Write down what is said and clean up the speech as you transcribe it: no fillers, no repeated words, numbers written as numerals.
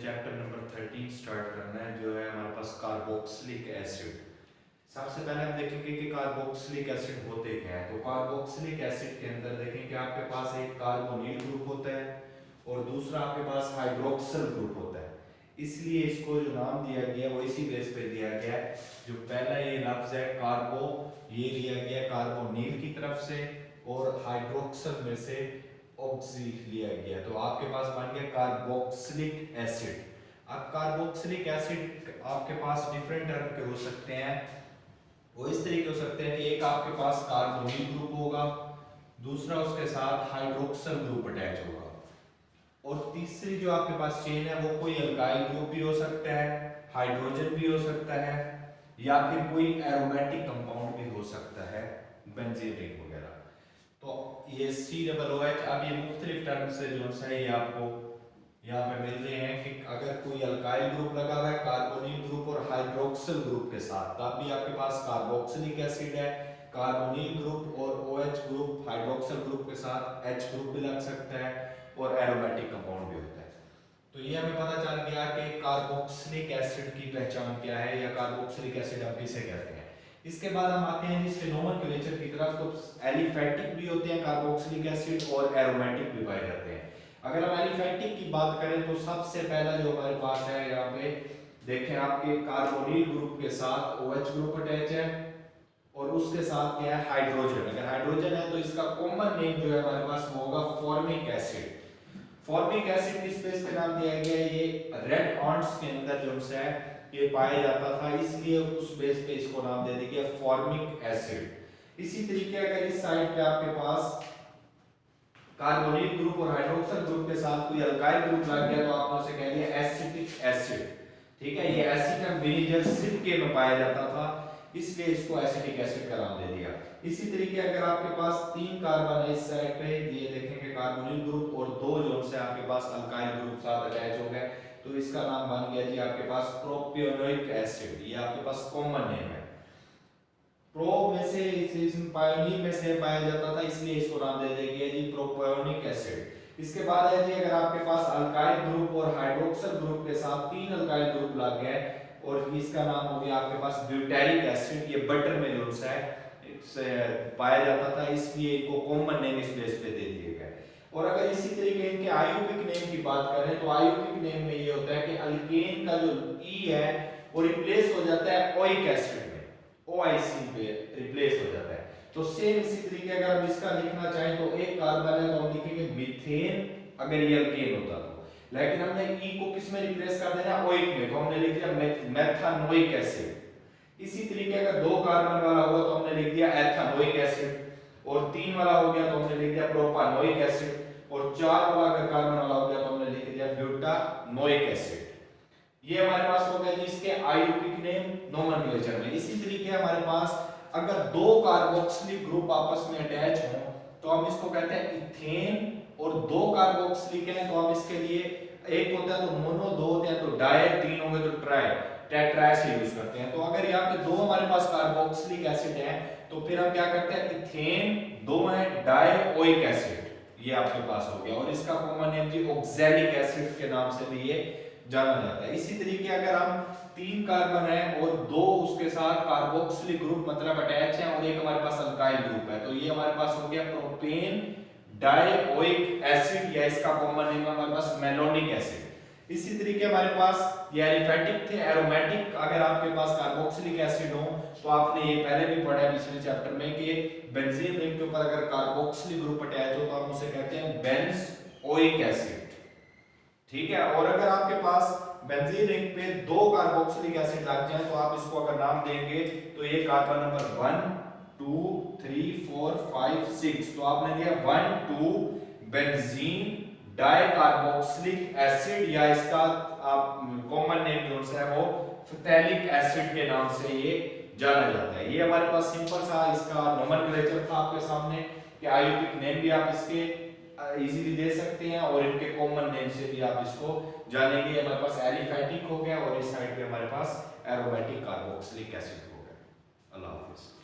Chapter number 13 start करना है, जो है हमारे पास कार्बोक्सिलिक एसिड। सबसे पहले हम देखेंगे कि कार्बोक्सिलिक एसिड होते क्या है। तो कार्बोक्सिलिक एसिड के अंदर देखेंगे आपके पास एक कार्बोनिल ग्रुप होता है और दूसरा आपके पास हाइड्रोक्सिल ग्रुप होता है। इसलिए इसको जो नाम दिया गया वो इसी बेस पे दिया गया है। जो पहला ये लफ्ज है कार्बो, ये दिया गया कार्बोनिल की तरफ से और हाइड्रोक्सिल में से ऑक्सी लिया गया, तो आपके पास बन गया कार्बोक्सिलिक एसिड। अब कार्बोक्सिलिक एसिड आपके पास डिफरेंट टर्म के हो सकते हैं। वो इस तरीके हो सकते हैं कि एक आपके पास कार्बोनिल ग्रुप होगा, दूसरा उसके साथ हाइड्रोक्सिल ग्रुप अटैच होगा, और तीसरी जो आपके पास चेन है वो कोई अल्काइल ग्रुप भी हो सकता है, हाइड्रोजन भी हो सकता है, या फिर कोई एरोमेटिक कंपाउंड भी हो सकता है, बेंजीन रिंग वगैरह। तो ये COOH, अब ये मुख्तलिफ टर्म से जो है ये आपको यहाँ पे मिल रहे हैं कि अगर कोई अल्काइल ग्रुप लगा हुआ है कार्बोनिल ग्रुप और हाइड्रोक्सिल ग्रुप के साथ, तब भी आपके पास कार्बोक्सिलिक एसिड है। कार्बोनिल ग्रुप और OH ग्रुप हाइड्रोक्सिल ग्रुप के साथ H ग्रुप भी लग सकता है और एरोमेटिक कंपाउंड भी होता है। तो ये हमें पता चल गया कि कार्बोक्सिलिक एसिड की पहचान क्या है या कार्बोक्सिलिक एसिड हम किसे कहते हैं। इसके बाद हम आते हैं जिसके नोमेनक्लेचर की तरफ। तो एलिफेटिक भी होते हैं कार्बोक्सिलिक एसिड और एरोमेटिक भी पाए जाते हैं। अगर हम एलिफेटिक की बात करें तो सबसे पहला जो हमारे पास है यहाँ पे देखें आपके कार्बोनिल ग्रुप के साथ OH ग्रुप अटैच है और उसके साथ क्या है हाइड्रोजन। अगर हाइड्रोजन है तो इसका कॉमन नेम जो है हमारे पास वो होगा फॉर्मिक एसिड। फॉर्मिक एसिड किस बेस पे नाम दिया गया है, ये रेड ऑन्ट्स के अंदर जो है ये पाया जाता था, इसलिए उस बेस पे इसको नाम दे दिया गया फॉर्मिक एसिड। इसी तरीके अगर इस साइड पे आपके पास कार्बोनिल ग्रुप और हाइड्रोक्सिल ग्रुप के साथ कोई अल्काइल ग्रुप लग गया तो आपने उसे कह दिया एसिटिक एसिड। ठीक है, ये एसिटम विनेगर सिरके में पाया जाता था, इसलिए इसको एसिटिक एसिड का नाम दे दिया। इसी तरीके अगर आपके पास 3 कार्बन है इस साइड पे, ये देखेंगे कार्बोनिल ग्रुप और 2 जो से आपके पास अल्काइल ग्रुप साथ अटैच हो गए, तो इसका नाम बन गया जी आपके पास प्रोपियोनिक एसिड। ये आपके पास कॉमन नेम है। प्रो में से इसमें पायोनिक में से पाया जाता था, इसलिए इसको नाम दे दिया गया जी प्रोपियोनिक एसिड। इसके बाद है जी अगर आपके पास अल्काइल ग्रुप और हाइड्रोक्सिल ग्रुप के साथ 3 अल्काइल ग्रुप लग गए और इसका नाम हो गया आपके पास ब्यूटेरिक एसिड। ये बटर में जो है इससे पाया जाता था, इसलिए इनको कॉमन नेम इस बेस पे दे दिए गए। और अगर इसी तरीके इनके आयुपिक नेम की बात करें तो आयुपिक नेम में ये होता है कि अल्केन का जो ई है वो रिप्लेस हो जाता है ओइक एसिड में, OIC पे रिप्लेस हो जाता है। तो सेम इसी तरीके अगर हम इसका लिखना चाहें तो एक कार्बन है तो हम लिखेंगे मीथेन, अगर ये अल्केन होता तो, लेकिन हमने ई को किस में रिप्लेस कर देना, ओइक में, तो हमने लिख दिया मेथानोइक एसिड। इसी तरीके अगर 2 कार्बन वाला हुआ तो हमने लिख दिया एथानोइक एसिड, और 3 वाला हो गया तो हमने लिख दिया प्रोपानोइक एसिड, और 4 वाला अगर कार्बन वाला हो गया तो हमने लिख दिया ब्यूटानोइक एसिड। ये हमारे पास हो गया जी इसके आयुपिक नेम नोमेनक्लेचर में। इसी तरीके हमारे पास अगर 2 कार्बोक्सिलिक ग्रुप आपस में अटैच हो तो हम इसको कहते हैं इथेन, और 2 कार्बोक्सिलिक हैं तो हम इसके लिए एक होता है तो मोनो, 2 होते हैं तो डाई, 3 होंगे तो ट्राई, टेट्रा से यूज करते हैं। तो अगर यहाँ पे 2 हमारे पास कार्बोक्सिलिक एसिड है तो फिर हम क्या करते हैं इथेन, 2 है डाइओइक एसिड, ये आपके पास हो गया, और इसका कॉमन नेम जी ऑक्सैलिक एसिड के नाम से भी ये जाना जाता है। इसी तरीके अगर हम 3 कार्बन है और 2 उसके साथ कार्बोक्सिलिक ग्रुप मतलब अटैच है और एक हमारे पास अल्काइल ग्रुप है, तो ये हमारे पास हो गया प्रोपेन डाइओइक एसिड, या इसका कॉमन नेम हमारे पास मेलोनिक एसिड। इसी तरीके हमारे पास ये एलिफेटिक थे। एरोमेटिक अगर आपके पास कार्बोक्सिलिक एसिड हो तो आपने ये पहले भी पढ़ा है पिछले चैप्टर में कि बेंजीन रिंग के ऊपर अगर कार्बोक्सिलिक ग्रुप अटैच हो तो हम उसे कहते हैं बेंजोइक एसिड। ठीक है, और अगर आपके पास बेंजीन रिंग पे 2 कार्बोक्सिलिक एसिड लग जाए तो आप इसको अगर नाम देंगे तो ये कार्बन नंबर 1 2 3 4 5 6, तो आपने दिया 1 2 बेंजीन डाइकार्बोक्सिलिक एसिड, या इसका आप कॉमन नेम जो है वो फिथैलिक एसिड के नाम से ये जाना जाता है। ये हमारे पास सिंपल सा इसका नोमेनक्लेचर था आपके सामने कि आयुपिक नेम भी आप इसके इजीली दे सकते हैं और इनके कॉमन नेम से भी आप इसको जानेंगे। हमारे पास एलिफेटिक हो गया और इस साइड पे हमारे पास एरोमेटिक कार्बोक्सिलिक एसिड हो गया। अल्लाह हाफिज।